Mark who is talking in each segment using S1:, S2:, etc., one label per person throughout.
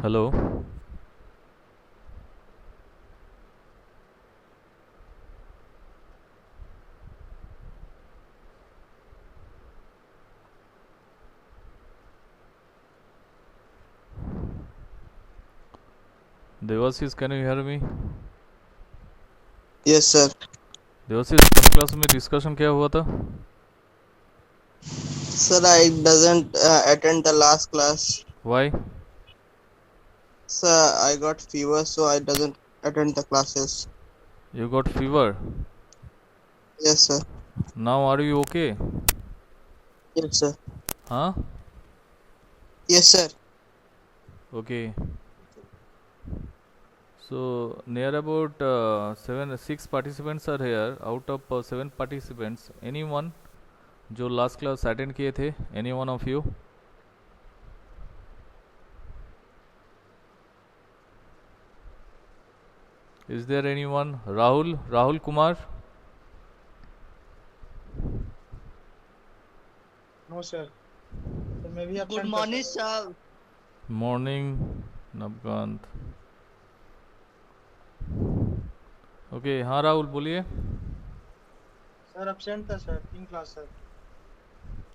S1: Hello. Debashish, can you hear me?
S2: Yes sir.
S1: Debashish, first class में discussion क्या हुआ था?
S2: Sir I doesn't attend the last class.
S1: Why?
S2: Sir, I got fever, so I doesn't attend the classes.
S1: You got fever?
S2: Yes sir.
S1: Now are you okay?
S2: Yes sir.
S1: हाँ?
S2: Yes sir.
S1: Okay. So near about seven six participants are here out of seven participants. Anyone जो last class attend किए थे? Anyone of you? Is there anyone? Rahul, Rahul Kumar?
S3: No sir. तो मैं भी
S4: good
S3: absent था
S4: morning
S3: sir.
S4: Sir.
S1: Morning Navkant. Okay, हाँ राहुल बोलिए।
S3: Sir absent था सर, 3 क्लास सर।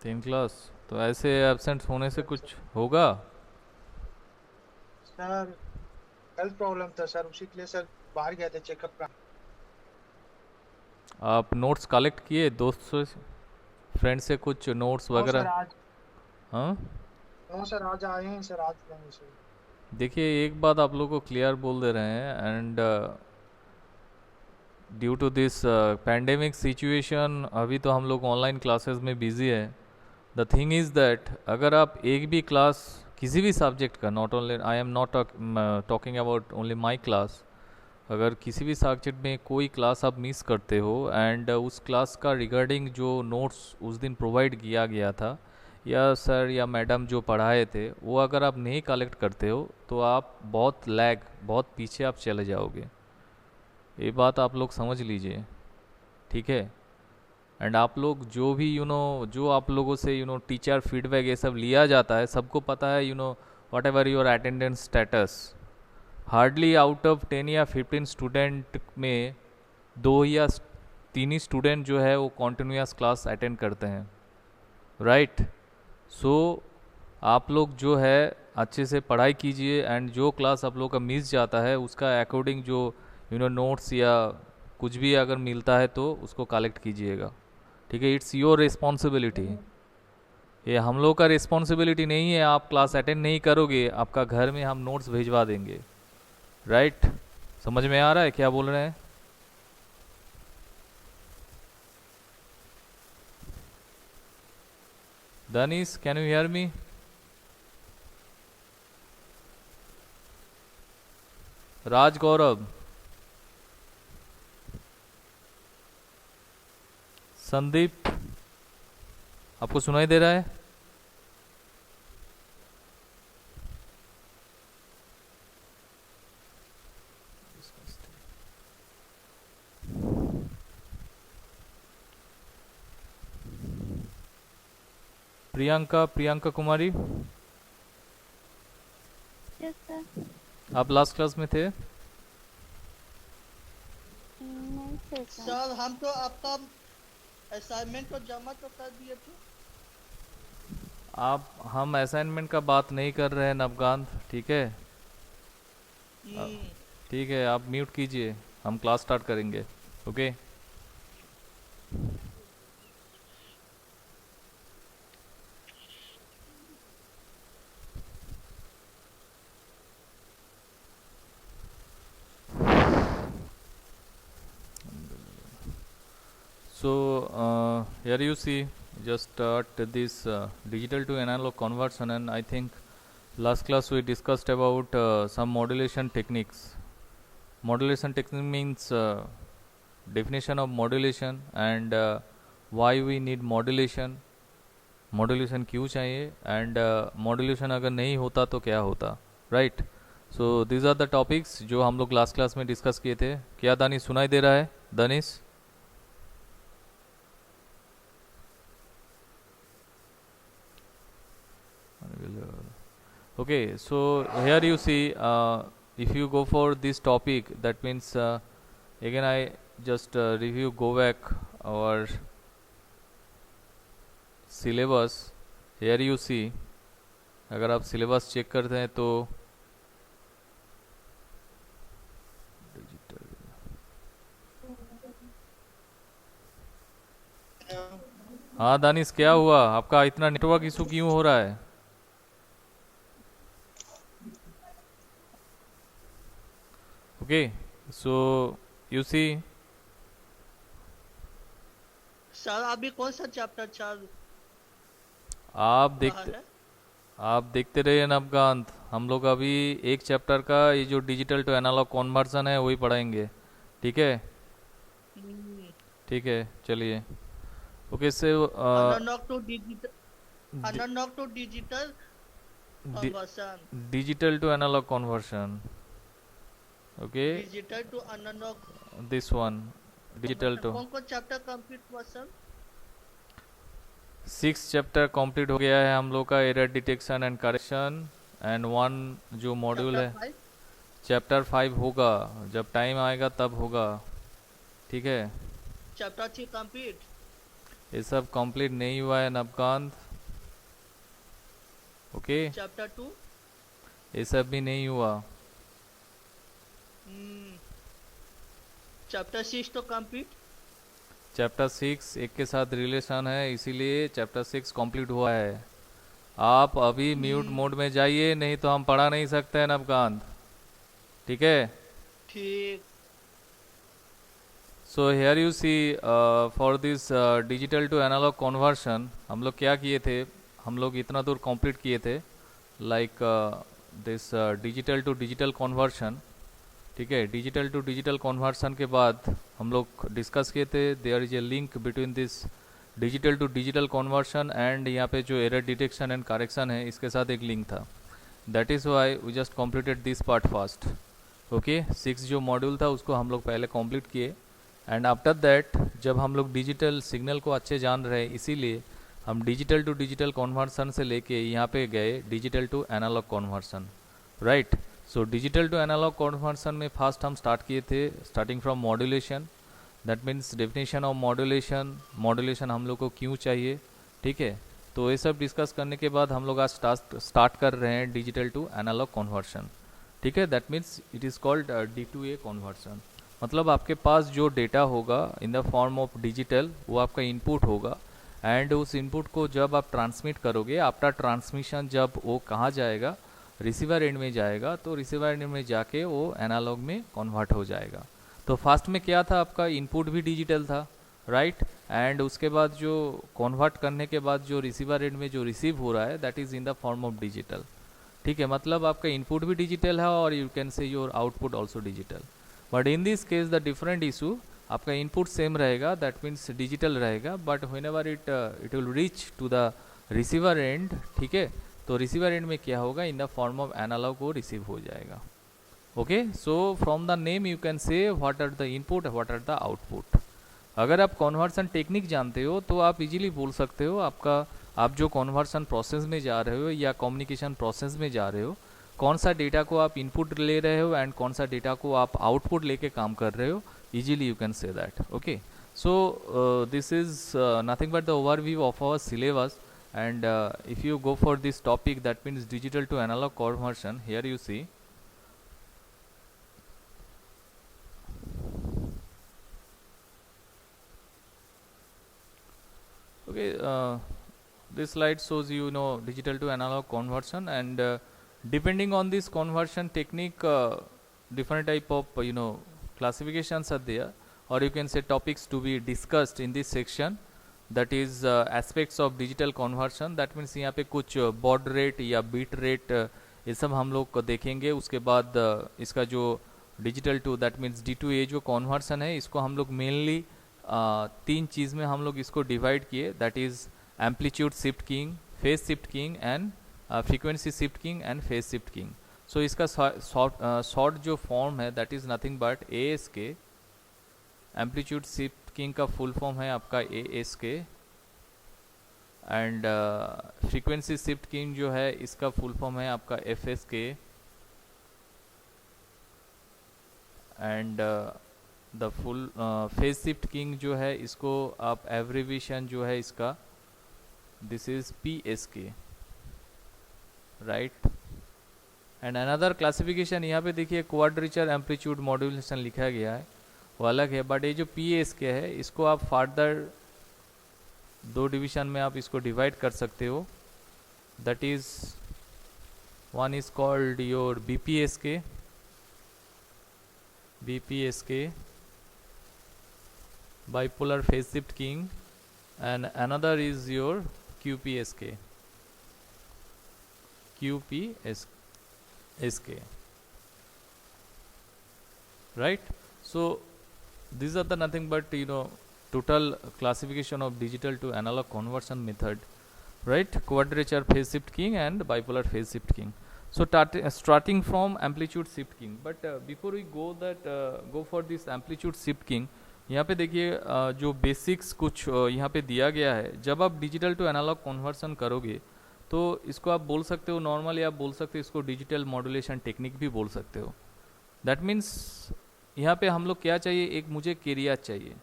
S1: 3 क्लास? तो ऐसे एबसेंट होने से
S3: यस सर।
S1: कुछ होगा?
S3: सर हेल्थ प्रॉब्लम था सर, उसी के लिए सर बाहर गए थे चेकअप का।
S1: आप नोट्स कलेक्ट किए दोस्त से, फ्रेंड से कुछ नोट्स
S3: नो सर
S1: वगैरह?
S3: आज।
S1: हाँ।
S3: नो सर आज आए हैं सर, आज लेंगे सर।
S1: देखिए, एक बात आप लोगों को क्लियर बोल दे रहे हैं, and due to this pandemic situation अभी तो हम लोग ऑनलाइन क्लासेस में बिजी है। द थिंग इज़ दैट अगर आप एक भी क्लास किसी भी सब्जेक्ट का, not only, I am not talking about only my class, अगर किसी भी सब्जेक्ट में कोई क्लास आप मिस करते हो एंड उस क्लास का रिगार्डिंग जो नोट्स उस दिन प्रोवाइड किया गया था या सर या मैडम जो पढ़ाए थे वो अगर आप नहीं कलेक्ट करते हो तो आप बहुत पीछे आप चले जाओगे। ये बात आप लोग समझ लीजिए, ठीक है? एंड आप लोग जो भी जो आप लोगों से टीचर फीडबैक ये सब लिया जाता है, सबको पता है, what ever your attendance status, hardly out of 10 या 15 स्टूडेंट में 2 या 3 ही स्टूडेंट जो है वो कॉन्टिन्यूस क्लास अटेंड करते हैं, राइट? सो आप लोग जो है अच्छे से पढ़ाई कीजिए, एंड जो क्लास आप लोग का मिस जाता है उसका अकॉर्डिंग जो नोट्स या कुछ भी अगर मिलता है तो उसको कलेक्ट कीजिएगा, ठीक है? It's your responsibility. ये हम लोग का रिस्पॉन्सिबिलिटी नहीं है। आप क्लास अटेंड नहीं करोगे, आपका घर में हम नोट्स भिजवा देंगे, राइट? समझ में आ रहा है क्या बोल रहे हैं? Danis, can you hear me? राज गौरव, संदीप, आपको सुनाई दे रहा है? Priyanka, Priyanka Kumari,
S5: yes sir.
S1: आप लास्ट क्लास में थे?
S5: नहीं थे सर।
S4: सर हम तो आपका असाइनमेंट तो जमा तो कर दिए थे।
S1: आप हम असाइनमेंट का बात नहीं कर रहे हैं नवकांत, ठीक है? अ,
S4: हम्म,
S1: ठीक है, आप म्यूट कीजिए, हम क्लास स्टार्ट करेंगे, okay? So here you see, just start this digital to analog conversion, and I think last class we discussed about some modulation techniques. Modulation technique means definition of modulation and why we need modulation, modulation क्यों चाहिए, and modulation अगर नहीं होता तो क्या होता, right? So these are the topics जो हम लोग लास्ट क्लास में डिस्कस किए थे। क्या दानिश सुनाई दे रहा है? Danish, Okay, so here you see, if you go for this topic, that means again I just review, go back our syllabus. Here you see, अगर आप syllabus चेक करते हैं तो हाँ दानिश, क्या हुआ आपका? इतना नेटवर्क इशू क्यों हो रहा है? Okay, so you see,
S4: sir अभी कौन सा चैप्टर चल
S1: आप
S4: रहा
S1: देखते
S4: है?
S1: आप देखते रहिए नवकांत, हम लोग अभी एक चैप्टर का ये जो डिजिटल टू एनालॉग कन्वर्जन है वही पढ़ाएंगे, ठीक है?
S4: हम्म,
S1: ठीक है, चलिए। Okay, say
S4: analogue to digital, analogue to digital conversion,
S1: digital to analogue conversion, okay,
S4: digital to analogue.
S1: This one, digital to.
S4: कौन कौन चैप्टर कंप्लीट हुआ सर?
S1: 6 चैप्टर कंप्लीट हो गया है हम लोग का, error detection and correction, and 1 जो मॉड्यूल है,
S4: चैप्टर 5?
S1: चैप्टर 5 होगा जब टाइम आएगा तब होगा, ठीक है?
S4: Chapter 3 complete?
S1: ये सब कंप्लीट नहीं हुआ है नवकांत, ओके?
S4: चैप्टर 2?
S1: ये सब भी नहीं हुआ।
S4: चैप्टर 6 तो कंप्लीट?
S1: चैप्टर 6 एक के साथ रिलेशन है, इसीलिए चैप्टर 6 कंप्लीट हुआ है। आप अभी म्यूट मोड में जाइए, नहीं तो हम पढ़ा नहीं सकते हैं नवकांत, ठीक है?
S4: ठीक।
S1: So here you see, for this digital to analogue conversion हम लोग क्या किए थे, हम लोग इतना दूर कंप्लीट किए थे, like this digital to digital conversion, ठीक है? डिजिटल टू डिजिटल कन्वर्सन के बाद हम लोग डिस्कस किए थे, there is a link between this digital to digital conversion and यहाँ पे जो एरर डिटेक्शन एंड करेक्शन है इसके साथ एक लिंक था। That is why we just completed this part fast, okay? 6 जो मॉड्यूल था उसको हम लोग पहले कंप्लीट किए, एंड आफ्टर दैट जब हम लोग डिजिटल सिग्नल को अच्छे जान रहे हैं, इसीलिए हम डिजिटल टू डिजिटल कन्वर्सन से लेके यहाँ पे गए digital to analogue conversion, right? So digital to analogue conversion में फर्स्ट हम स्टार्ट किए थे, starting from modulation, that means definition of modulation, modulation हम लोग को क्यों चाहिए, ठीक है? तो ये सब डिस्कस करने के बाद हम लोग आज स्टार्ट कर रहे हैं डिजिटल टू एनालॉग कन्वर्सन, ठीक है? That means it is called D2A conversion. मतलब आपके पास जो डेटा होगा in the form of digital, वो आपका इनपुट होगा, एंड उस इनपुट को जब आप ट्रांसमिट करोगे, आफ्टर ट्रांसमिशन जब वो कहाँ जाएगा, रिसीवर एंड में जाएगा, तो रिसीवर एंड में जाके वो एनालॉग में कन्वर्ट हो जाएगा। तो फास्ट में क्या था, आपका इनपुट भी डिजिटल था, राइट? एंड उसके बाद जो कन्वर्ट करने के बाद जो रिसीवर एंड में जो रिसीव हो रहा है, that is in the form of digital, ठीक है? मतलब आपका इनपुट भी डिजिटल है और you can say your output also digital, but in this case the different issue, आपका इनपुट सेम रहेगा, दैट मीन्स डिजिटल रहेगा, but whenever it will reach to the receiver end, ठीक है? तो receiver end में क्या होगा, in the form of analogue वो रिसीव हो जाएगा, okay? So from the name you can say what are the input, what are the output. अगर आप कन्वर्सन टेक्निक जानते हो तो आप इजीली बोल सकते हो आपका, आप जो कन्वर्सन प्रोसेस में जा रहे हो या कम्युनिकेशन प्रोसेस में जा रहे हो, कौन सा डेटा को आप इनपुट ले रहे हो एंड कौन सा डेटा को आप आउटपुट लेके काम कर रहे हो, easily you can say that, okay? So this is nothing but the overview of our syllabus, and if you go for this topic, that means digital to analog conversion, here you see okay, this slide shows digital to analog conversion, and depending on this conversion technique, different type of classifications are there, or you can say topics to be discussed in this section, that is aspects of digital conversion. That means यहाँ पे कुछ baud rate या bit rate ये सब हम लोग को देखेंगे। उसके बाद इसका जो digital to that means D2A जो कन्वर्शन है, इसको हम लोग मेनली 3 चीज़ में हम लोग इसको डिवाइड किए, that is amplitude shift keying, phase shift keying and frequency shift keying and phase shift keying. So इसका शॉर्ट जो फॉर्म है that is nothing but ASK। Amplitude shift keying का फुल फॉर्म है आपका ASK, and frequency shift keying जो है इसका full form है आपका FSK, and the full phase shift keying जो है इसको आप एब्रीविएशन जो है इसका this is PSK, right. And another classification यहाँ पे देखिए क्वाड्रेचर एम्पलीट्यूड मॉड्यूलेशन लिखा गया है, वो अलग है, बट ये जो PSK है इसको आप फर्दर 2 डिवीजन में आप इसको डिवाइड कर सकते हो। That is one is called your BPSK bipolar phase shift keying, and another is your QPSK, right? So these are the nothing but total classification of digital to analog conversion method, right? Quadrature phase shift keying and bipolar phase shift keying. So starting from amplitude shift keying, but before we go for this amplitude shift keying, यहाँ पे देखिए जो basics कुछ यहाँ पे दिया गया है। जब आप डिजिटल टू एनालॉग कन्वर्सन करोगे तो इसको आप बोल सकते हो नॉर्मली, आप बोल सकते हो इसको डिजिटल मॉड्यूलेशन टेक्निक भी बोल सकते हो। दैट मीन्स यहाँ पे हम लोग क्या चाहिए, एक मुझे कैरियर चाहिए,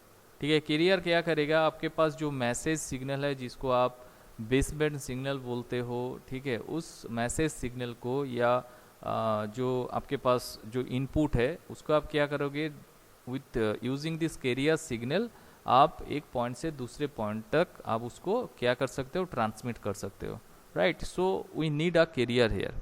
S1: ठीक है। कैरियर क्या करेगा, आपके पास जो मैसेज सिग्नल है जिसको आप बेसबैंड सिग्नल बोलते हो, ठीक है, उस मैसेज सिग्नल को या जो आपके पास जो इनपुट है उसको आप क्या करोगे, with using this carrier signal आप एक पॉइंट से दूसरे पॉइंट तक आप उसको क्या कर सकते हो, ट्रांसमिट कर सकते हो, right. So we need a carrier here,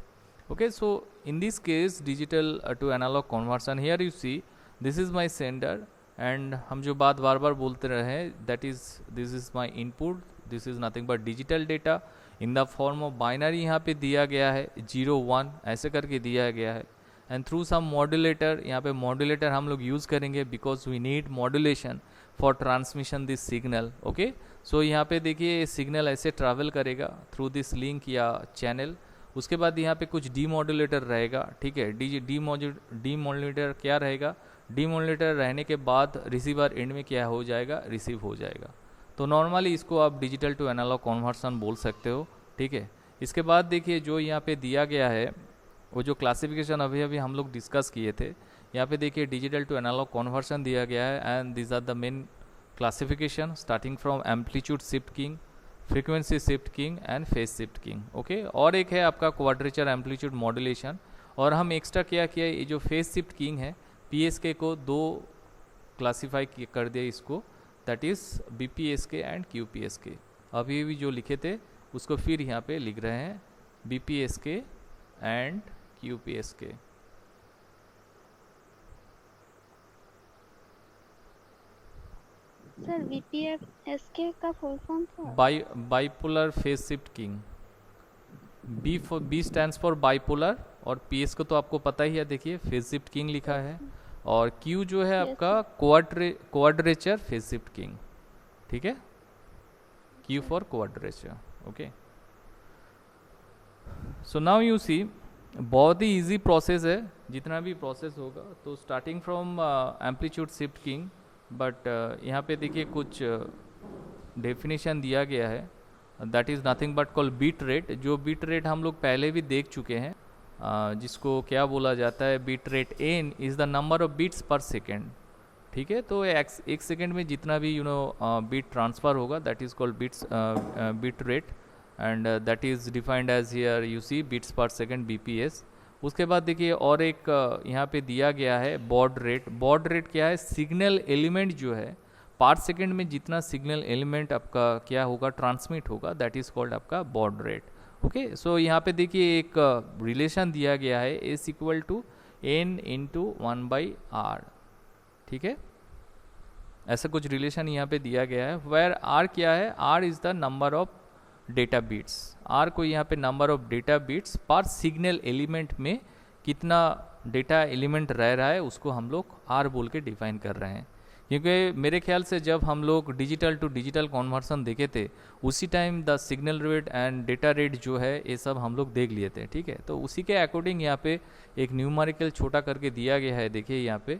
S1: okay. So in this case digital to analogue conversion, here you see this is my sender, and हम जो बात बार बार बोलते रहे that is this is my input, this is nothing but digital data in the form of binary यहाँ पे दिया गया है 0 1 ऐसे करके दिया गया है, एंड थ्रू सम मॉड्यूलेटर, यहाँ पे मॉड्यूलेटर हम लोग यूज़ करेंगे because we need modulation for transmission this signal, okay. So यहाँ पे देखिए सिग्नल ऐसे ट्रैवल करेगा थ्रू दिस लिंक या चैनल, उसके बाद यहाँ पे कुछ डीमॉड्यूलेटर रहेगा, ठीक है। डीमॉड्यूलेटर क्या रहेगा, डीमॉड्यूलेटर रहने के बाद रिसीवर एंड में क्या हो जाएगा, रिसीव हो जाएगा। तो नॉर्मली इसको आप डिजिटल टू एनालॉग कन्वर्सन बोल सकते हो, ठीक है। इसके बाद देखिए जो यहाँ पे दिया गया है वो जो क्लासिफिकेशन अभी अभी हम लोग डिस्कस किए थे, यहाँ पे देखिए डिजिटल टू एनालॉग कन्वर्सन दिया गया है, and this are the main classification starting from amplitude shift keying, frequency shift keying and phase shift keying, okay. और एक है आपका क्वाड्रेचर एम्पलीट्यूड मॉड्यूलेशन, और हम एक्स्ट्रा क्या किया, ये जो फेज शिफ्ट कीइंग है PSK को 2 क्लासीफाई कर दिया इसको, that is BPSK and QPSK। अभी भी जो लिखे थे उसको फिर यहाँ पे लिख रहे हैं BPSK and QPSK।
S5: Sir BPSK का फुल फॉर्म क्या है?
S1: Bipolar phase shift keying, B stands for bipolar, और PS को तो आपको पता ही है, देखिए फेज शिफ्ट कीइंग लिखा है, और Q जो है आपका क्वाड्रेचर फेज शिफ्ट कीइंग, ठीक है, Q for quadrature, okay. So now you see बहुत ही इजी प्रोसेस है जितना भी प्रोसेस होगा, तो starting from amplitude shift keying, but यहाँ पे देखिए कुछ डेफिनेशन दिया गया है, that is nothing but call bit rate. जो बीट रेट हम लोग पहले भी देख चुके हैं, जिसको क्या बोला जाता है, bit rate n is the number of bits per second, ठीक है। तो एक सेकेंड में जितना भी बीट ट्रांसफ़र होगा that is called bit rate, and that is defined as here you see bits per second BPS। उसके बाद देखिए और एक यहाँ पे दिया गया है बॉड रेट। बॉड रेट क्या है, सिग्नल एलिमेंट जो है पर सेकेंड में जितना सिग्नल एलिमेंट आपका क्या होगा, ट्रांसमिट होगा, दैट इज़ कॉल्ड आपका बॉड रेट, ओके। सो यहाँ पे देखिए एक रिलेशन दिया गया है S equal to N into 1/R, ठीक है, ऐसा कुछ रिलेशन यहाँ पे दिया गया है, वेयर R क्या है, R is the number of data bits, R को यहाँ पे number of data bits per signal element में कितना डेटा एलिमेंट रह रहा है उसको हम लोग R बोल के डिफाइन कर रहे हैं। क्योंकि मेरे ख्याल से जब हम लोग डिजिटल टू डिजिटल कन्वर्सन देखे थे उसी time the signal rate and data rate जो है ये सब हम लोग देख लिए थे, ठीक है। तो उसी के अकॉर्डिंग यहाँ पे एक न्यूमेरिकल छोटा करके दिया गया है, देखिए यहाँ पे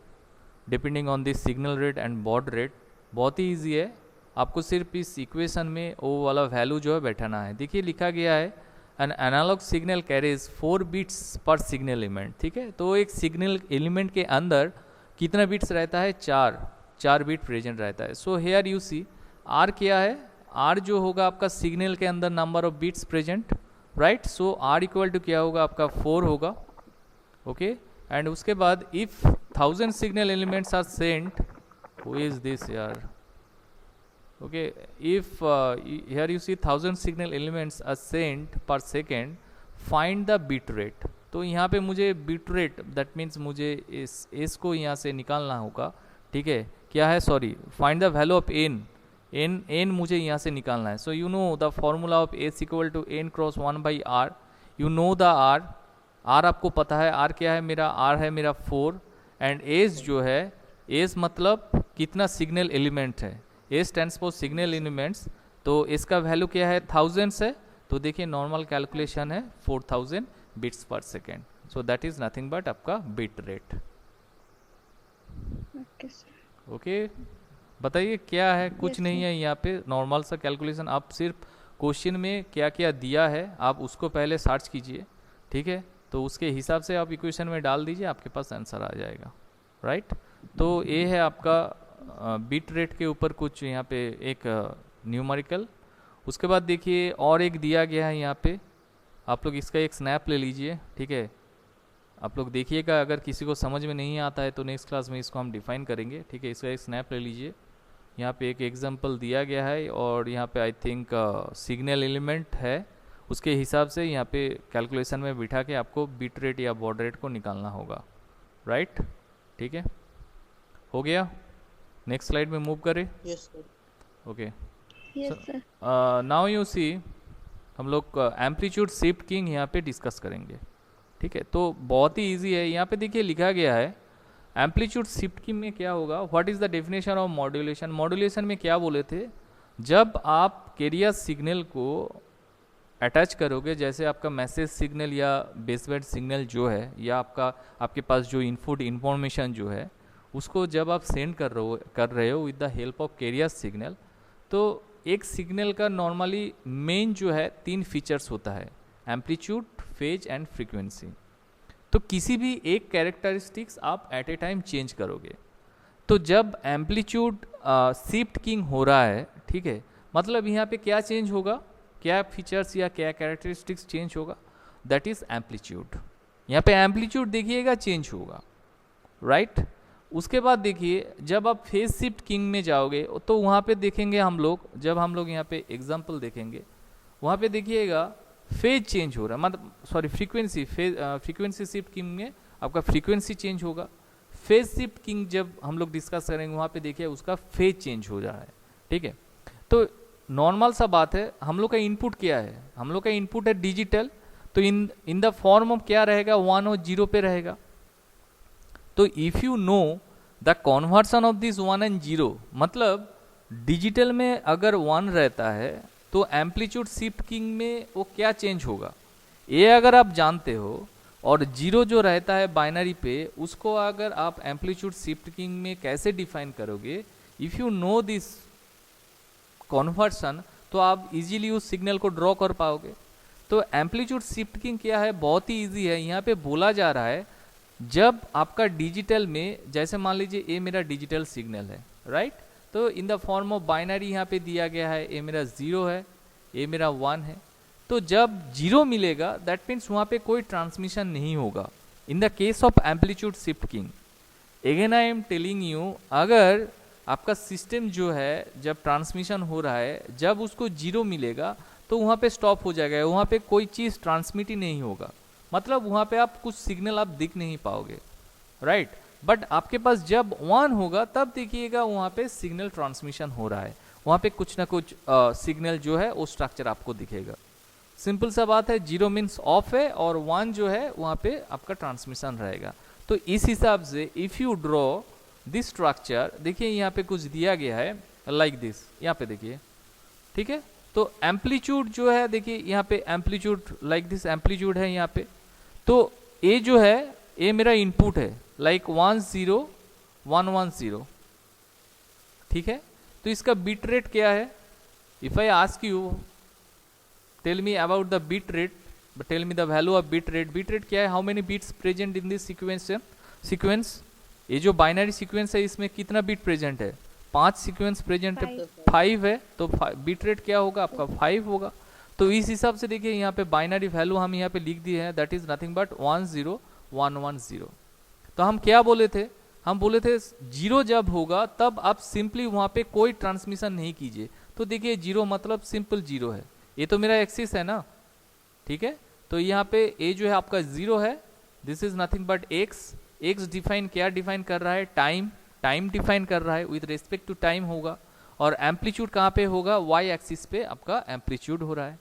S1: depending on this signal rate and baud rate, बहुत ही ईजी है, आपको सिर्फ इस इक्वेशन में वो वाला वैल्यू जो है बैठाना है। देखिए लिखा गया है an analogue signal carries 4 bits per signal element, ठीक है। तो एक सिग्नल एलिमेंट के अंदर कितना बिट्स रहता है, 4 बिट प्रेजेंट रहता है। So here you see R क्या है, आर जो होगा आपका सिग्नल के अंदर number of bits present, right. So R equal to क्या होगा आपका 4 होगा, ओके। एंड उसके बाद if 1000 signal elements are sent, who is this यार, okay, if here you see 1000 signal elements are sent per second, find the bit rate। तो यहाँ पे मुझे बिट रेट, दैट मीन्स मुझे इस को यहाँ से निकालना होगा, ठीक है। क्या है, sorry, find the value of N मुझे यहाँ से निकालना है। So you know the formula of S equal to N cross 1/r। You know the R आपको पता है, आर क्या है मेरा, आर है मेरा 4, एंड एस जो है, एस मतलब कितना सिग्नल एलिमेंट है, ए स्टैंड्स फॉर सिग्नल एलिमेंट्स। तो इसका वैल्यू क्या है, 1000 है। तो देखिए नॉर्मल कैलकुलेशन है 4000 बिट्स पर second. So that is nothing but आपका बिट रेट, ओके। बताइए क्या है, कुछ नहीं है यहाँ पे, नॉर्मल सा कैलकुलेशन। आप सिर्फ क्वेश्चन में क्या क्या दिया है आप उसको पहले सर्च कीजिए, ठीक है। तो उसके हिसाब से आप इक्वेशन में डाल दीजिए, आपके पास आंसर आ जाएगा, राइट। तो ये है आपका बिट रेट के ऊपर कुछ यहाँ पे एक न्यूमेरिकल। उसके बाद देखिए और एक दिया गया है यहाँ पे, आप लोग इसका एक स्नैप ले लीजिए, ठीक है। आप लोग देखिएगा, अगर किसी को समझ में नहीं आता है तो नेक्स्ट क्लास में इसको हम डिफाइन करेंगे, ठीक है। इसका एक स्नैप ले लीजिए। यहाँ पे एक एग्जांपल दिया गया है और यहाँ पे आई थिंक सिग्नल एलिमेंट है, उसके हिसाब से यहाँ पे कैलकुलेशन में बिठा के आपको बिट रेट या बॉड रेट को निकालना होगा, राइट, ठीक है। हो गया, नेक्स्ट स्लाइड में मूव करें।
S2: Yes sir.
S1: Okay,
S5: yes sir.
S1: Now you see हम लोग एम्पलीट्यूड शिफ्ट किंग यहाँ पे डिस्कस करेंगे, ठीक है। तो बहुत ही इजी है, यहाँ पे देखिए लिखा गया है एम्पलीट्यूड शिफ्ट किंग में क्या होगा, what is the definition of modulation. Modulation में क्या बोले थे, जब आप कैरियर सिग्नल को अटैच करोगे, जैसे आपका मैसेज सिग्नल या बेसबैंड सिग्नल जो है, या आपके पास जो इनपुट इन्फॉर्मेशन जो है उसको जब आप सेंड कर रहे हो with the help of carrier signal, तो एक सिग्नल का नॉर्मली मेन जो है 3 फीचर्स होता है, एम्पलीट्यूड, फेज एंड फ्रीक्वेंसी। तो किसी भी एक कैरेक्टरिस्टिक्स आप एट ए टाइम चेंज करोगे। तो जब एम्पलीट्यूड शिफ्ट किंग हो रहा है, ठीक है, मतलब यहाँ पे क्या चेंज होगा, क्या फीचर्स या क्या कैरेक्टरिस्टिक्स चेंज होगा, दैट इज एम्पलीट्यूड। यहाँ पे एम्पलीट्यूड देखिएगा चेंज होगा, राइट। उसके बाद देखिए जब आप फेज शिफ्ट किंग में जाओगे तो वहाँ पे देखेंगे हम लोग, जब हम लोग यहाँ पे एग्जांपल देखेंगे वहाँ पे देखिएगा फेज चेंज हो रहा है, मतलब सॉरी फ्रीक्वेंसी शिफ्ट किंग में आपका फ्रीक्वेंसी चेंज होगा। फेज शिफ्ट किंग जब हम लोग डिस्कस करेंगे वहाँ पे देखिए उसका फेज चेंज हो रहा है, ठीक है। तो नॉर्मल सा बात है, हम लोग का इनपुट क्या है, हम लोग का इनपुट है डिजिटल, तो इन द फॉर्म ऑफ क्या रहेगा, 1 और 0 पे रहेगा। तो if you know the conversion of this 1 and 0, मतलब डिजिटल में अगर 1 रहता है तो एम्पलीट्यूड शिफ्ट किंग में वो क्या चेंज होगा, ये अगर आप जानते हो, और 0 जो रहता है बाइनरी पे, उसको अगर आप एम्पलीट्यूड शिफ्ट किंग में कैसे डिफाइन करोगे, if you know this conversion, तो आप इजीली उस सिग्नल को ड्रॉ कर पाओगे। तो एम्पलीट्यूड शिफ्ट किंग क्या है, बहुत ही इजी है। यहाँ पे बोला जा रहा है जब आपका डिजिटल में, जैसे मान लीजिए ये मेरा डिजिटल सिग्नल है, राइट, तो इन द फॉर्म ऑफ बाइनरी यहाँ पे दिया गया है, ये मेरा 0 है, ये मेरा 1 है। तो जब 0 मिलेगा दैट मीन्स वहाँ पे कोई ट्रांसमिशन नहीं होगा in the case of amplitude shift king. Again I am telling you, अगर आपका सिस्टम जो है जब ट्रांसमिशन हो रहा है, जब उसको 0 मिलेगा तो वहाँ पे स्टॉप हो जाएगा, वहाँ पे कोई चीज़ ट्रांसमिट ही नहीं होगा, मतलब वहाँ पे आप कुछ सिग्नल आप दिख नहीं पाओगे, राइट। बट आपके पास जब 1 होगा तब देखिएगा वहाँ पे सिग्नल ट्रांसमिशन हो रहा है, वहाँ पे कुछ ना कुछ सिग्नल जो है वो स्ट्रक्चर आपको दिखेगा। सिंपल सा बात है, 0 मीन्स ऑफ है और 1 जो है वहाँ पे आपका ट्रांसमिशन रहेगा। तो इस हिसाब से if you draw this structure, देखिए यहाँ पे कुछ दिया गया है लाइक दिस, यहाँ पे देखिए, ठीक है। तो एम्पलीट्यूड जो है, देखिए यहाँ पे एम्पलीट्यूड लाइक दिस एम्पलीट्यूड है यहाँ पे। तो ये जो है ये मेरा इनपुट है, लाइक 1 0 1 1 0, ठीक है। तो इसका बिट रेट क्या है? If I ask you tell me about the bit rate, tell me the value of bit rate. Bit rate क्या है? How many bits present in this sequence. ये जो बाइनरी सीक्वेंस है इसमें कितना बिट प्रेजेंट है? 5 सीक्वेंस प्रेजेंट है, 5 है, तो बिट रेट क्या होगा आपका? 5 होगा. तो इस हिसाब से देखिए यहाँ पे बाइनरी वैल्यू हम यहाँ पे लिख दिए हैं, दैट इज नथिंग बट 10110. तो हम क्या बोले थे? हम बोले थे 0 जब होगा तब आप सिंपली वहाँ पे कोई ट्रांसमिशन नहीं कीजिए. तो देखिए 0 मतलब सिंपल 0 है, ये तो मेरा एक्सिस है ना, ठीक है. तो यहाँ पे ए जो है आपका 0 है, this is nothing but x. X define क्या डिफाइन कर रहा है? टाइम डिफाइन कर रहा है, विद रेस्पेक्ट टू टाइम होगा. और एम्पलीट्यूड कहाँ पे होगा? वाई एक्सिस पे आपका एम्पलीट्यूड हो रहा है.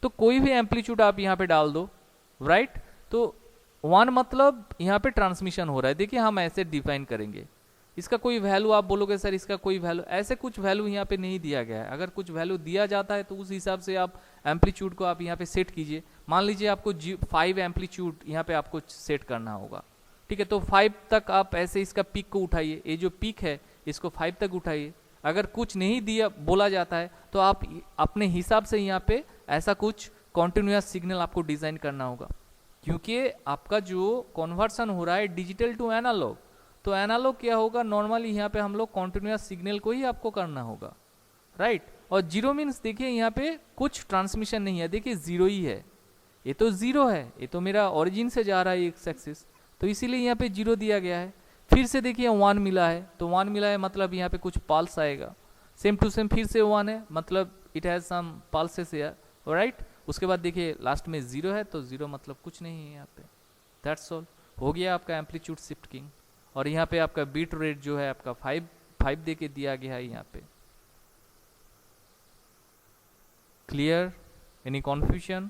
S1: तो कोई भी एम्पलीट्यूड आप यहाँ पे डाल दो, राइट. तो 1 मतलब यहाँ पे ट्रांसमिशन हो रहा है. देखिए हम ऐसे डिफाइन करेंगे, इसका कोई वैल्यू आप बोलोगे सर इसका कोई वैल्यू, ऐसे कुछ वैल्यू यहाँ पे नहीं दिया गया है. अगर कुछ वैल्यू दिया जाता है तो उस हिसाब से आप एम्पलीट्यूड को आप यहाँ पे सेट कीजिए. मान लीजिए आपको 5 एम्पलीट्यूड यहाँ पे आपको सेट करना होगा, ठीक है. तो 5 तक आप ऐसे इसका पीक को उठाइए, ये जो पीक है इसको 5 तक उठाइए. अगर कुछ नहीं दिया बोला जाता है तो आप अपने हिसाब से यहाँ पे ऐसा कुछ कॉन्टिन्यूअस सिग्नल आपको डिजाइन करना होगा, क्योंकि आपका जो कन्वर्सन हो रहा है डिजिटल टू एनालॉग. तो एनालॉग क्या होगा? नॉर्मली यहाँ पे हम लोग कॉन्टिन्यूअस सिग्नल को ही आपको करना होगा, राइट. और 0 मीन्स देखिए यहाँ पे कुछ ट्रांसमिशन नहीं है, देखिए 0 ही है. ये तो 0 है, ये तो मेरा ओरिजिन से जा रहा है एक्स एक्सिस, तो इसीलिए यहाँ पे 0 दिया गया है. फिर से देखिए 1 मिला है, तो 1 मिला है मतलब यहाँ पे कुछ पल्स आएगा. सेम टू सेम फिर से 1 है मतलब it has some pulses here, right. उसके बाद देखिए लास्ट में 0 है, तो 0 मतलब कुछ नहीं है यहाँ पे. That's all. हो गया आपका एम्पलीट्यूड शिफ्टिंग. और यहाँ पे आपका बीट रेट जो है आपका 5 दे के दिया गया है यहाँ पे. क्लियर? Any confusion?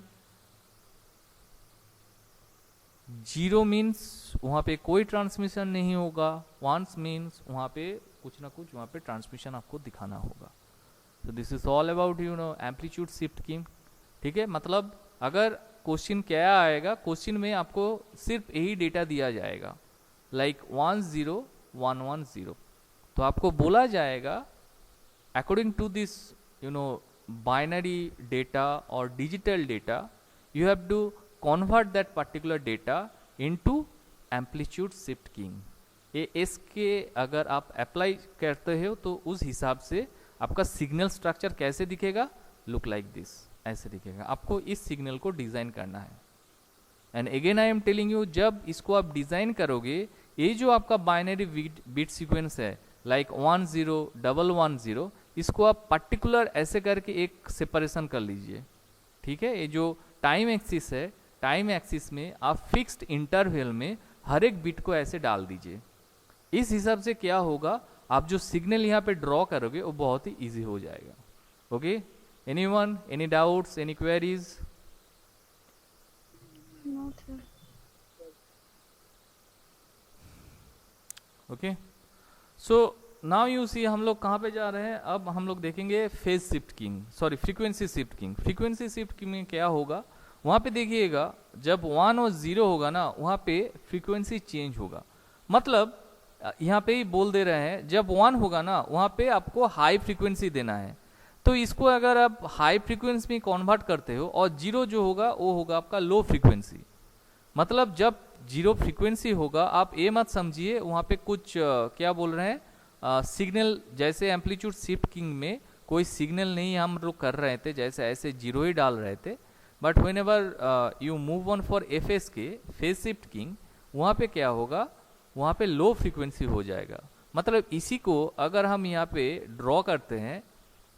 S1: 0 मीन्स वहाँ पे कोई ट्रांसमिशन नहीं होगा, 1 मीन्स वहाँ पे कुछ ना कुछ वहाँ पे ट्रांसमिशन आपको दिखाना होगा. तो this is all about amplitude shifting, ठीक है. मतलब अगर क्वेश्चन क्या आएगा, क्वेश्चन में आपको सिर्फ यही डेटा दिया जाएगा, लाइक 10110, तो आपको बोला जाएगा according to this binary data और digital data you have to convert that particular data into amplitude shift king. ये इसके अगर आप अप्लाई करते हो तो उस हिसाब से आपका सिग्नल स्ट्रक्चर कैसे दिखेगा? लुक लाइक दिस, ऐसे दिखेगा. आपको इस सिग्नल को डिजाइन करना है. And again I am telling you, जब इसको आप डिजाइन करोगे, ये जो आपका बाइनरी बिट सीक्वेंस है लाइक 101110, इसको आप पर्टिकुलर ऐसे करके एक सेपरेशन कर लीजिए, ठीक है. ये जो टाइम एक्सिस है, टाइम एक्सिस में आप फिक्स्ड इंटरवल में हर एक बिट को ऐसे डाल दीजिए. इस हिसाब से क्या होगा, आप जो सिग्नल यहाँ पे ड्रॉ करोगे वो बहुत ही इजी हो जाएगा. Okay, anyone, any doubts, any queries?
S5: No, sir.
S1: Okay, so now you see हम लोग कहाँ पे जा रहे हैं. अब हम लोग देखेंगे phase shift king, sorry frequency shift king. Frequency shift king में क्या होगा, वहाँ पे देखिएगा जब 1 और 0 होगा ना, वहाँ पे फ्रीक्वेंसी चेंज होगा. मतलब यहाँ पे ही बोल दे रहे हैं, जब 1 होगा ना वहाँ पे आपको हाई फ्रीक्वेंसी देना है. तो इसको अगर आप हाई फ्रीक्वेंसी में कन्वर्ट करते हो और 0 जो होगा वो होगा आपका लो फ्रीक्वेंसी. मतलब जब 0 फ्रीक्वेंसी होगा, आप ये मत समझिए वहाँ पे कुछ क्या बोल रहे हैं सिग्नल, जैसे एम्पलीट्यूड शिफ्ट किंग में कोई सिग्नल नहीं हम लोग कर रहे थे, जैसे ऐसे 0 ही डाल रहे थे. But when ever you move on for FS के फेज शिफ्ट किंग, वहाँ पे क्या होगा, वहाँ पे लो फ्रीक्वेंसी हो जाएगा. मतलब इसी को अगर हम यहाँ पे ड्रॉ करते हैं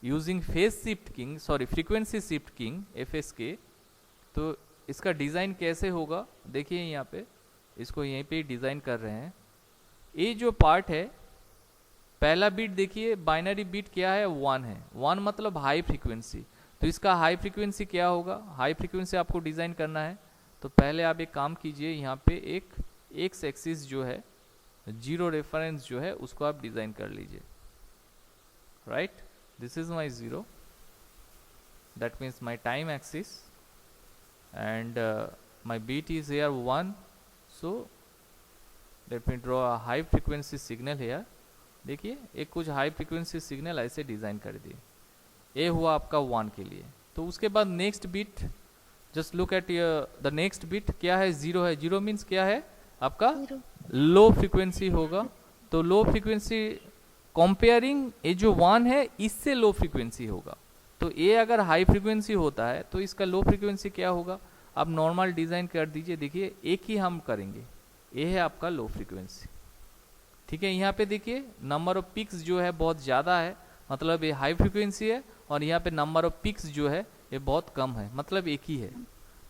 S1: using phase shift king, sorry frequency shift king FS के, तो इसका डिज़ाइन कैसे होगा देखिए. यहाँ पे इसको यहीं पे डिज़ाइन कर रहे हैं. ये जो पार्ट है, पहला बीट देखिए, बाइनरी बीट क्या है, 1 है. 1 मतलब हाई फ्रीक्वेंसी. तो इसका हाई फ्रीक्वेंसी क्या होगा, हाई फ्रीक्वेंसी आपको डिज़ाइन करना है. तो पहले आप एक काम कीजिए, यहाँ पे एक एक्स एक्सिस जो है, 0 रेफरेंस जो है उसको आप डिज़ाइन कर लीजिए. Right, this is my 0, that means my time axis, and my beat is here 1, so let me draw a high frequency signal here. देखिए एक कुछ हाई फ्रीक्वेंसी सिग्नल ऐसे डिज़ाइन कर दिए, ए हुआ आपका 1 के लिए। तो उसके बाद next bit, just look at the next bit क्या है, 0 है। 0 मीन्स क्या है आपका लो फ्रीक्वेंसी होगा। तो लो फ्रीक्वेंसी कंपेयरिंग ये जो 1 है इससे लो फ्रीक्वेंसी होगा। तो ये अगर हाई फ्रीक्वेंसी होता है तो इसका लो फ्रीक्वेंसी क्या होगा, आप नॉर्मल डिज़ाइन कर दीजिए। देखिए एक ही हम करेंगे, ये है आपका लो फ्रीक्वेंसी, ठीक है। यहाँ पे देखिए नंबर ऑफ पिक्स जो है बहुत ज़्यादा है, मतलब ये हाई फ्रीक्वेंसी है, और यहाँ पे नंबर ऑफ पिक्स जो है ये बहुत कम है, मतलब एक ही है।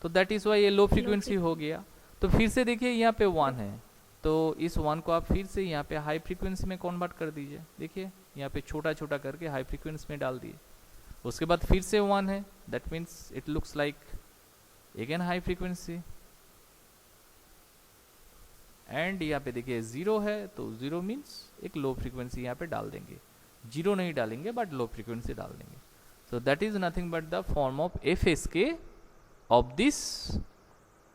S1: तो दैट इज़ वाई ये लो फ्रीक्वेंसी हो गया। तो फिर से देखिए यहाँ पे 1 है, तो इस 1 को आप फिर से यहाँ पे हाई फ्रीक्वेंसी में कन्वर्ट कर दीजिए। देखिए यहाँ पे छोटा छोटा करके हाई फ्रीक्वेंसी में डाल दिए। उसके बाद फिर से 1 है, that means it looks like again high frequency. And यहाँ पे देखिए 0 है, तो 0 मीन्स एक लो फ्रीक्वेंसी यहाँ पे डाल देंगे। 0 नहीं डालेंगे बट लो फ्रीक्वेंसी डाल देंगे। So that is nothing but the form of FSK of this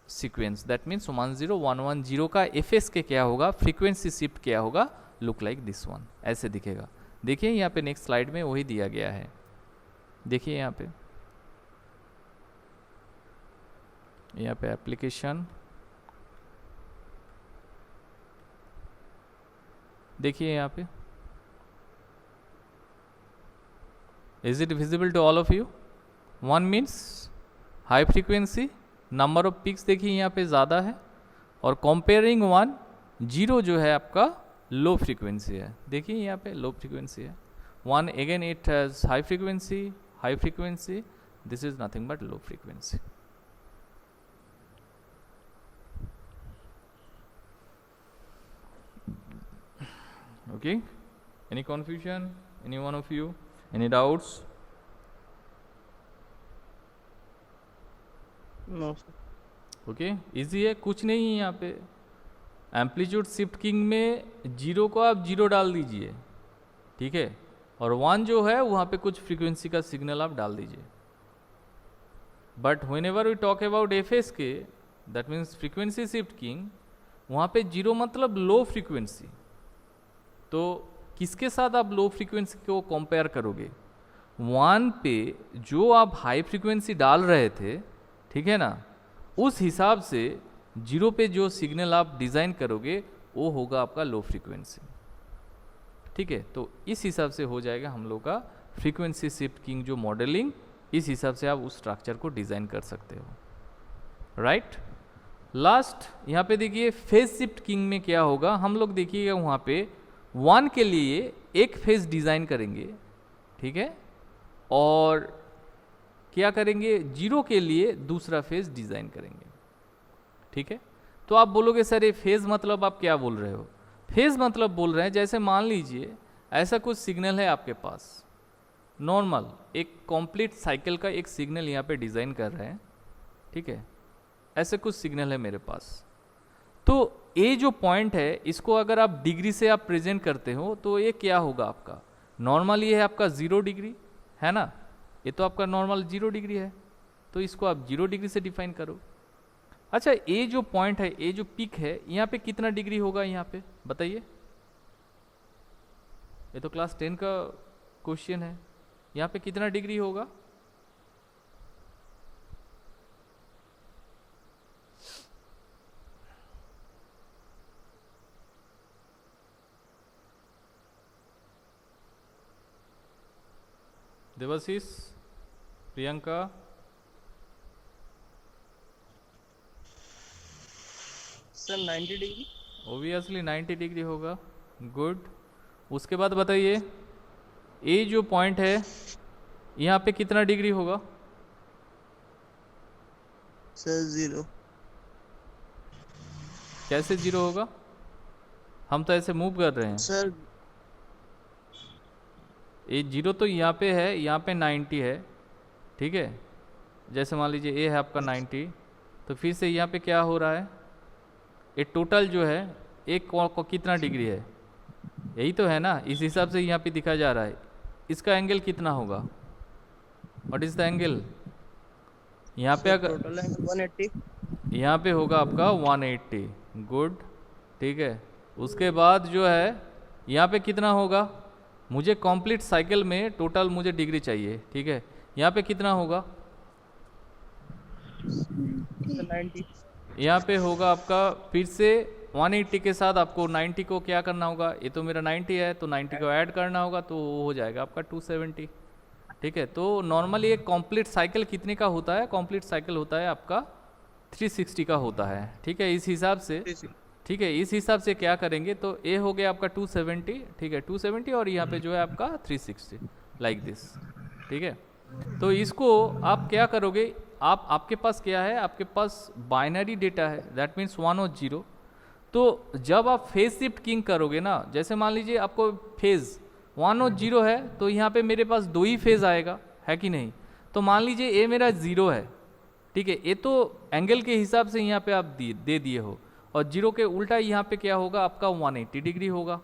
S1: sequence. That means 10110 का FSK क्या होगा, फ्रीक्वेंसी शिफ्ट क्या होगा, लुक लाइक दिस वन, ऐसे दिखेगा। देखिए यहाँ पे नेक्स्ट स्लाइड में वही दिया गया है। देखिए यहाँ पे एप्लीकेशन, देखिए यहाँ पे, is it visible to all of you? 1 means high frequency, number of peaks देखिए यहाँ पे ज़्यादा है, और कंपेयरिंग 1, 0 जो है आपका लो फ्रीक्वेंसी है। देखिए यहाँ पे लो फ्रीक्वेंसी है। 1 again it has high frequency, this is nothing but low frequency. Okay, any confusion, any one of you, any doubts?
S2: No sir.
S1: Okay, easy है, कुछ नहीं है यहाँ पे। एम्पलीट्यूड शिफ्ट किंग में 0 को आप 0 डाल दीजिए, ठीक है, और 1 जो है वहाँ पे कुछ फ्रीक्वेंसी का सिग्नल आप डाल दीजिए। But whenever we talk about FSK, that means frequency shift keying, वहाँ पे 0 मतलब लो फ्रीक्वेंसी। तो किसके साथ आप लो फ्रीक्वेंसी को कंपेयर करोगे? 1 पे जो आप हाई फ्रीक्वेंसी डाल रहे थे, ठीक है ना, उस हिसाब से 0 पे जो सिग्नल आप डिज़ाइन करोगे वो होगा आपका लो फ्रीक्वेंसी, ठीक है। तो इस हिसाब से हो जाएगा हम लोग का फ्रीक्वेंसी शिफ्ट किंग जो मॉडलिंग, इस हिसाब से आप उस स्ट्रक्चर को डिज़ाइन कर सकते हो, राइट। लास्ट यहाँ पे देखिए फेज शिफ्ट किंग में क्या होगा, हम लोग देखिएगा वहाँ पे 1 के लिए एक फेज डिज़ाइन करेंगे, ठीक है, और क्या करेंगे, 0 के लिए दूसरा फेज डिज़ाइन करेंगे, ठीक है। तो आप बोलोगे सर ये फेज मतलब आप क्या बोल रहे हो? फेज मतलब बोल रहे हैं जैसे मान लीजिए ऐसा कुछ सिग्नल है आपके पास, नॉर्मल एक कंप्लीट साइकिल का एक सिग्नल यहाँ पे डिज़ाइन कर रहे हैं, ठीक है, ऐसे कुछ सिग्नल है मेरे पास। तो ये जो पॉइंट है इसको अगर आप डिग्री से आप प्रेजेंट करते हो तो ये क्या होगा आपका, नॉर्मल ये है आपका 0 डिग्री है ना, ये तो आपका नॉर्मल 0 डिग्री है, तो इसको आप 0 डिग्री से डिफाइन करो। अच्छा ये जो पॉइंट है, ये जो पिक है, यहाँ पे कितना डिग्री होगा यहाँ पे बताइए? ये तो क्लास 10 का क्वेश्चन है, यहाँ पे कितना डिग्री होगा? Debashish, Priyanka,
S2: sir 90 degree.
S1: Obviously 90 degree होगा, गुड। उसके बाद बताइए ये जो पॉइंट है यहाँ पे कितना डिग्री होगा?
S2: सर 0।
S1: कैसे 0 होगा? हम तो ऐसे मूव कर रहे हैं
S2: सर।
S1: ये 0 तो यहाँ पे है, यहाँ पे 90 है, ठीक है, जैसे मान लीजिए ये है आपका 90, तो फिर से यहाँ पे क्या हो रहा है, ये टोटल जो है एक को कितना डिग्री है, यही तो है ना, इस हिसाब से यहाँ पे दिखा जा रहा है। इसका एंगल कितना होगा? What is the angle? यहाँ पे अगर
S2: टोटल एंगल 180,
S1: यहाँ पे होगा आपका 180, गुड, ठीक है। उसके बाद जो है यहाँ पे कितना होगा, मुझे कंप्लीट साइकिल में टोटल मुझे डिग्री चाहिए, ठीक है। यहाँ पे कितना होगा,
S2: 90.
S1: यहाँ पे होगा आपका फिर से 180 के साथ आपको 90 को क्या करना होगा, ये तो मेरा 90 है तो 90 को ऐड करना होगा तो वो हो जाएगा आपका 270, ठीक है। तो नॉर्मली एक कंप्लीट साइकिल कितने का होता है, कंप्लीट साइकिल होता है आपका 360 का होता है, ठीक है। इस हिसाब से, ठीक है, इस हिसाब से क्या करेंगे, तो ए हो गया आपका 270, ठीक है, 270 और यहाँ पे जो है आपका 360 लाइक दिस, ठीक है। तो इसको आप क्या करोगे, आपके पास क्या है, आपके पास बाइनरी डेटा है, दैट मीन्स 1 और 0। तो जब आप फेज शिफ्ट किंग करोगे ना, जैसे मान लीजिए आपको फेज 1 और 0 है तो यहाँ पे मेरे पास 2 ही फेज आएगा, है कि नहीं। तो मान लीजिए ए मेरा 0 है, ठीक है, ये तो एंगल के हिसाब से यहाँ पे आप दे दिए हो, और 0 के उल्टा यहाँ पे क्या होगा आपका 180 डिग्री होगा,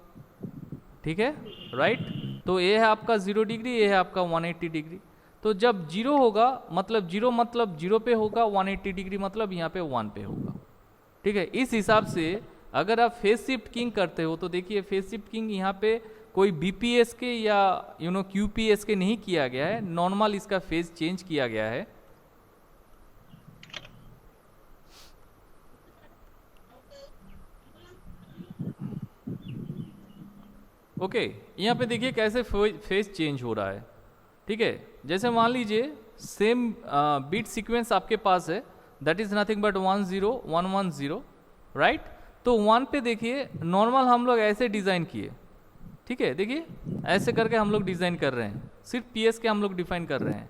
S1: ठीक है, राइट। तो ये है आपका 0 डिग्री, ये है आपका 180 डिग्री। तो जब 0 होगा मतलब 0 मतलब 0 पे होगा, 180 डिग्री मतलब यहाँ पे 1 पे होगा, ठीक है। इस हिसाब से अगर आप फेज शिफ्ट किंग करते हो तो देखिए फेज शिफ्ट किंग यहाँ पे कोई बीपीएस के या क्यूपीएस के नहीं किया गया है, नॉर्मल इसका फेज चेंज किया गया है। ओके, यहाँ पे देखिए कैसे फेज चेंज हो रहा है, ठीक है। जैसे मान लीजिए सेम बीट सीक्वेंस आपके पास है, that is nothing but 1 0 1 1 0, right. तो 1 पे देखिए नॉर्मल हम लोग ऐसे डिजाइन किए, ठीक है, देखिए ऐसे करके हम लोग डिजाइन कर रहे हैं, सिर्फ पीएस के हम लोग डिफाइन कर रहे हैं।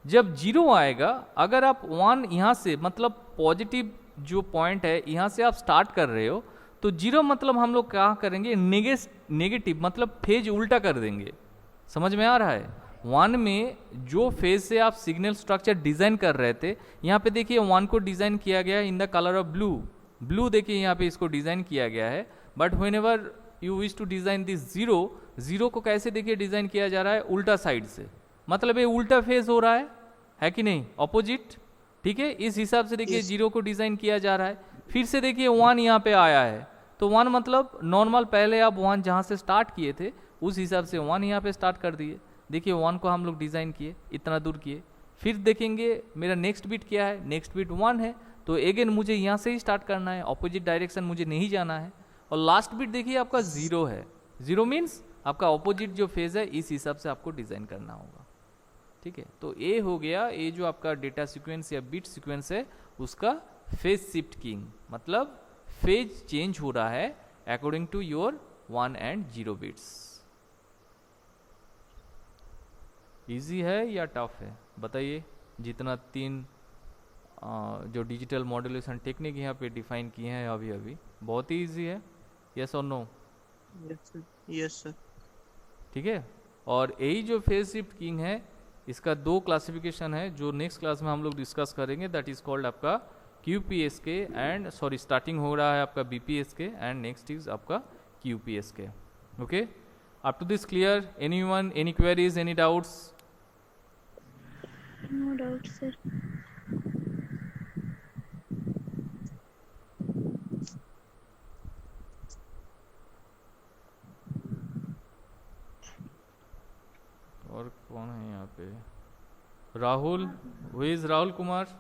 S1: जब 0 आएगा, अगर आप 1 यहाँ से मतलब पॉजिटिव जो पॉइंट है यहाँ से आप स्टार्ट कर रहे हो, तो 0 मतलब हम लोग क्या करेंगे, नेगेटिव मतलब फेज उल्टा कर देंगे, समझ में आ रहा है। 1 में जो फेज से आप सिग्नल स्ट्रक्चर डिजाइन कर रहे थे, यहाँ पे देखिए 1 को डिजाइन किया गया है in the colour of blue देखिए यहाँ पे इसको डिजाइन किया गया है। But whenever you wish to design this 0 को कैसे देखिए डिजाइन किया जा रहा है, उल्टा साइड से, मतलब ये उल्टा फेज हो रहा है कि नहीं, ऑपोजिट, ठीक है। इस हिसाब से देखिए 0 को डिजाइन किया जा रहा है। फिर से देखिए 1 यहाँ पे आया है, तो 1 मतलब नॉर्मल पहले आप 1 जहाँ से स्टार्ट किए थे उस हिसाब से 1 यहाँ पे स्टार्ट कर दिए। देखिए 1 को हम लोग डिजाइन किए, इतना दूर किए, फिर देखेंगे मेरा नेक्स्ट बिट क्या है, नेक्स्ट बिट 1 है, तो अगेन मुझे यहाँ से ही स्टार्ट करना है, ऑपोजिट डायरेक्शन मुझे नहीं जाना है। और लास्ट बिट देखिए आपका 0 है, 0 मीन्स आपका ऑपोजिट जो फेज है, इस हिसाब से आपको डिजाइन करना होगा, ठीक है। तो ये हो गया, ये जो आपका डेटा सीक्वेंस या बिट सीक्वेंस है उसका फेज शिफ्ट किंग, मतलब फेज चेंज हो रहा है according to your 1 and 0 bits. Easy है या टफ है बताइए, जितना 3 जो डिजिटल मॉड्यूलेशन टेक्निक यहाँ पे डिफाइन किए हैं अभी बहुत ही इजी है, यस और नो।
S2: Yes sir.
S1: ठीक है, और यही जो फेज शिफ्ट किंग है इसका 2 क्लासिफिकेशन है जो नेक्स्ट क्लास में हम लोग डिस्कस करेंगे, दैट इज कॉल्ड आपका क्यूपीएस के एंड सॉरी स्टार्टिंग हो रहा है आपका बीपीएस के एंड नेक्स्ट इज आपका QPSK. Okay, up to this clear, anyone, any queries, any doubts?
S5: No doubt sir.
S1: और कौन है यहाँ पे? Rahul, who is Rahul Kumar?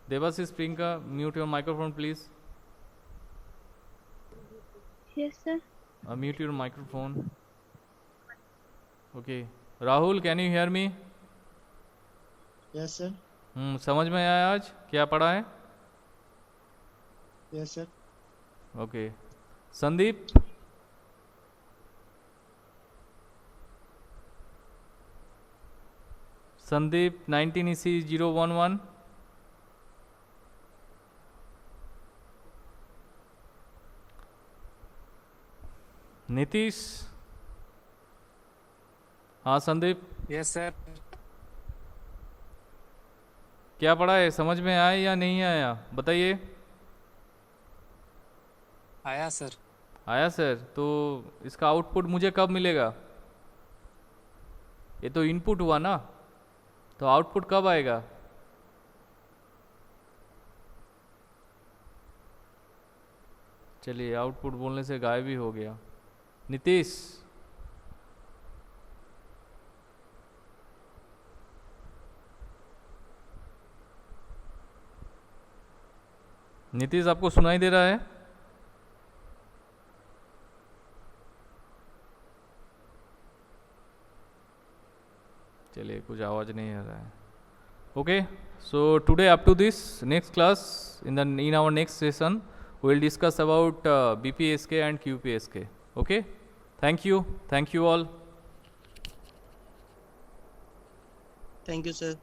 S1: Debashish Priyanka, mute your microphone please.
S5: Yes sir.
S1: Mute your microphone. Okay, Rahul can you hear me?
S2: Yes sir.
S1: समझ में आया आज क्या पढ़ा है?
S2: Yes sir.
S1: Okay, Sandeep? Sandeep 19 EC 011। Nitish? हाँ संदीप,
S6: यस सर।
S1: क्या पढ़ा है, समझ में आया या नहीं आया बताइए?
S6: आया सर।
S1: आया सर, तो इसका आउटपुट मुझे कब मिलेगा? ये तो इनपुट हुआ ना, तो आउटपुट कब आएगा? चलिए, आउटपुट बोलने से गायब ही हो गया। नीतीश? नीतीश आपको सुनाई दे रहा है? चलिए कुछ आवाज़ नहीं आ रहा है. Okay, so today up to this, next class in our next session we will discuss about BPSK and QPSK. Okay, thank you all.
S2: Thank you, sir.